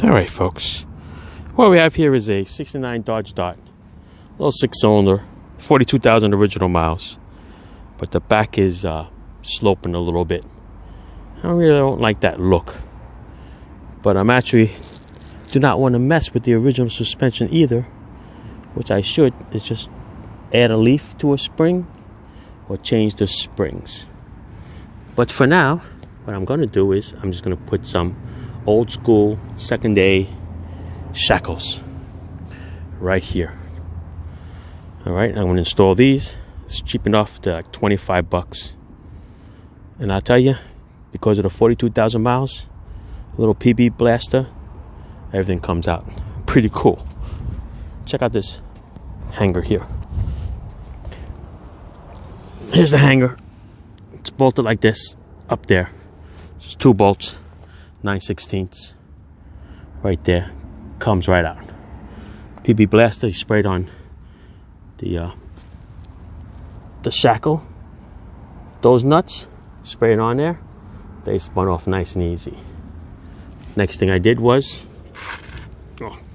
All right, folks. What we have here is a 69 Dodge Dart. Little 6-cylinder, 42,000 original miles. But the back is sloping a little bit. I really don't like that look. But I'm actually do not want to mess with the original suspension either. Which I should, is just add a leaf to a spring or change the springs. But for now, what I'm going to do is I'm just going to put some old school second day shackles right here. All right, I'm going to install these. It's cheap enough, to like 25 bucks. And I'll tell you, because of the 42,000 miles, a little PB blaster, everything comes out pretty cool. Check out this hanger here. Here's the hanger. It's bolted like this up there. Just 2 bolts, 9/16 right there. Comes right out. PB blaster, you sprayed on the shackle. Those nuts, spray it on there. They spun off nice and easy. Next thing I did was,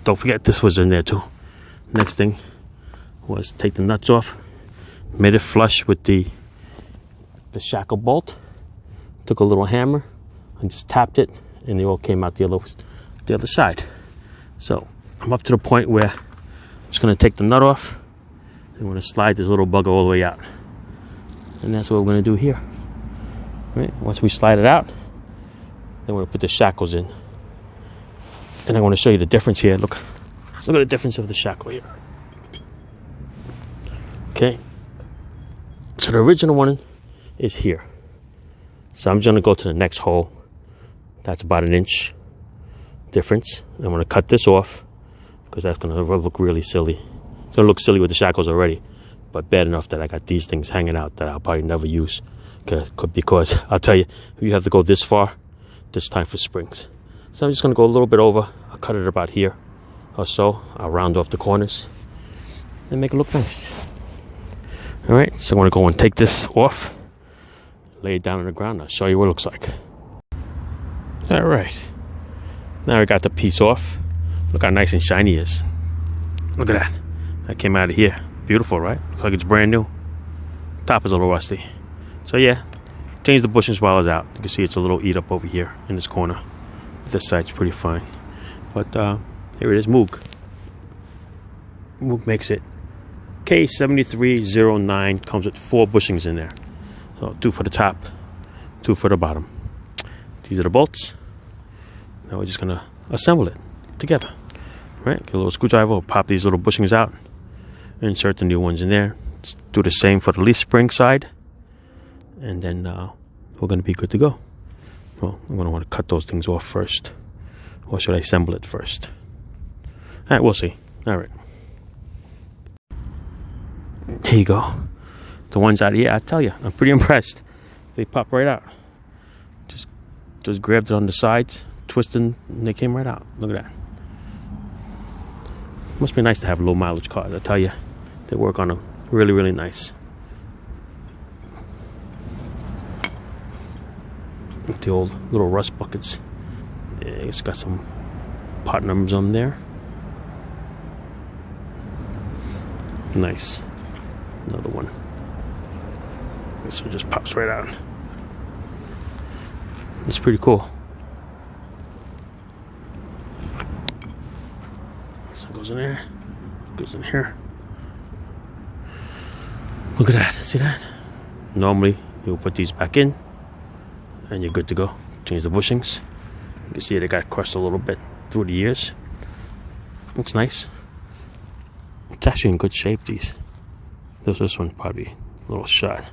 don't forget this was in there too. Next thing was take the nuts off, made it flush with the shackle bolt. Took a little hammer and just tapped it, and they all came out the other side. So I'm up to the point where I'm just going to take the nut off. I'm going to slide this little bugger all the way out, and that's what we're going to do here. Right? Once we slide it out, then we're going to put the shackles in, and I want to show you the difference here. Look at the difference of the shackle here. Okay, so the original one is here. So I'm just going to go to the next hole. That's about 1 inch difference. I'm going to cut this off because that's going to look really silly. It's going to look silly with the shackles already, but bad enough that I got these things hanging out that I'll probably never use. Because I'll tell you, if you have to go this far, this time for springs. So I'm just going to go a little bit over. I'll cut it about here or so. I'll round off the corners and make it look nice. All right, so I'm going to go and take this off, lay it down on the ground. I'll show you what it looks like. All right, now we got the piece off. Look how nice and shiny it is. Look at that. That came out of here. Beautiful, right? Looks like it's brand new. Top is a little rusty. So yeah, change the bushings while it's out. You can see it's a little eat up over here in this corner. This side's pretty fine. But here it is, Moog. Moog makes it. K7309 comes with 4 bushings in there. So 2 for the top, 2 for the bottom. These are the bolts. Now we're just gonna assemble it together. Right? Get a little screwdriver, we'll pop these little bushings out, insert the new ones in there. Let's do the same for the leaf spring side, and then we're gonna be good to go. Well, I'm gonna want to cut those things off first, or should I assemble it first? All right, we'll see. All right. Here you go. The ones out here, I tell you, I'm pretty impressed. They pop right out. Just grabbed it on the sides, twisting, and they came right out. Look at that. Must be nice to have low mileage cars. I tell you, they work on them really, really nice. The old little rust buckets. Yeah, it's got some part numbers on there. Nice. Another one. This one just pops right out. It's pretty cool. So it goes in there, goes in here. Look at that, see that? Normally, you'll put these back in, and you're good to go. Change the bushings. You can see they got crushed a little bit through the years. Looks nice. It's actually in good shape, these. This one's probably a little shot.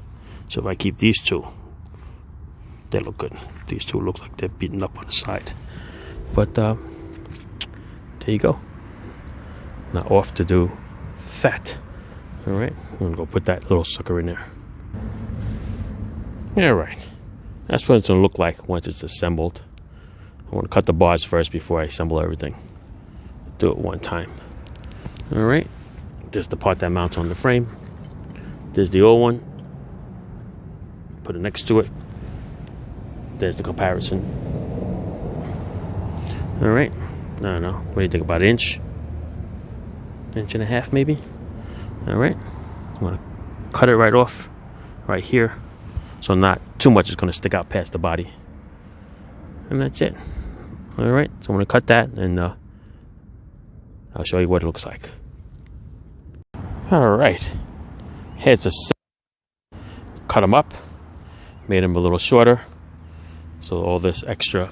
So if I keep these 2, they look good. These 2 look like they're beaten up on the side. But there you go. Now off to do that. All right, I'm gonna go put that little sucker in there. All right, that's what it's gonna look like once it's assembled. I want to cut the bars first before I assemble everything. Do it one time. All right, there's the part that mounts on the frame. There's the old one. Put it next to it. There's the comparison. All right, I don't know. What do you think, about an inch? Inch and a half, maybe? All right. I'm going to cut it right off right here. So not too much is going to stick out past the body. And that's it. All right. So I'm going to cut that, and I'll show you what it looks like. All right. Heads are set. Cut them up. Made them a little shorter. So all this extra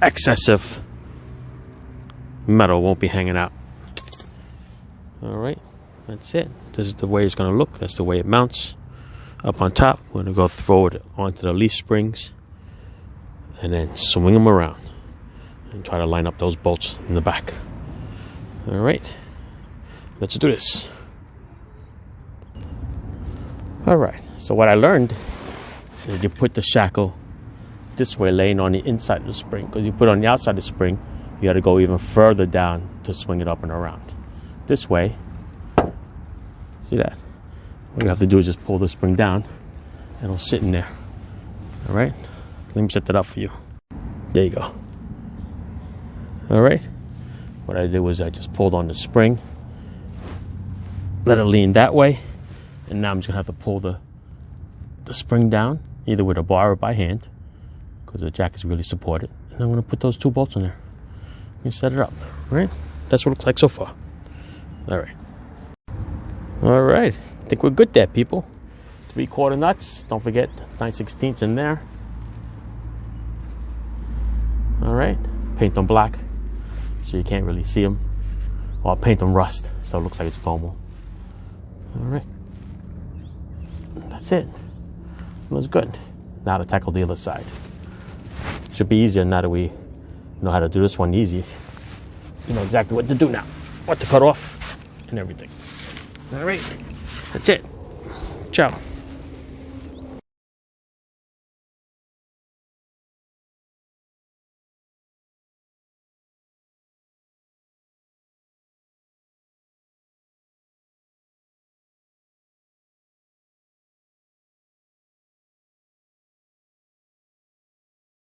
excessive metal won't be hanging out. All right. That's it. This is the way it's going to look. That's the way it mounts. Up on top, we're going to go throw it onto the leaf springs and then swing them around and try to line up those bolts in the back. All right. Let's do this. All right. So what I learned is you put the shackle this way, laying on the inside of the spring, because you put it on the outside of the spring, you got to go even further down to swing it up and around. This way, see that? What you have to do is just pull the spring down, and it'll sit in there. All right? Let me set that up for you. There you go. All right? What I did was I just pulled on the spring, let it lean that way, and now I'm just going to have to pull the spring down, either with a bar or by hand, because the jack is really supported. And I'm going to put those 2 bolts in there. Let me set it up. All right? That's what it looks like so far. All right. All right. I think we're good there, people. 3/4 nuts. Don't forget 9/16 in there. All right. Paint them black so you can't really see them. Or paint them rust so it looks like it's normal. All right. That's it. It was good. Now to tackle the other side. Should be easier now that we know how to do this one easy. You know exactly what to do now. What to cut off and everything. All right. That's it. Ciao.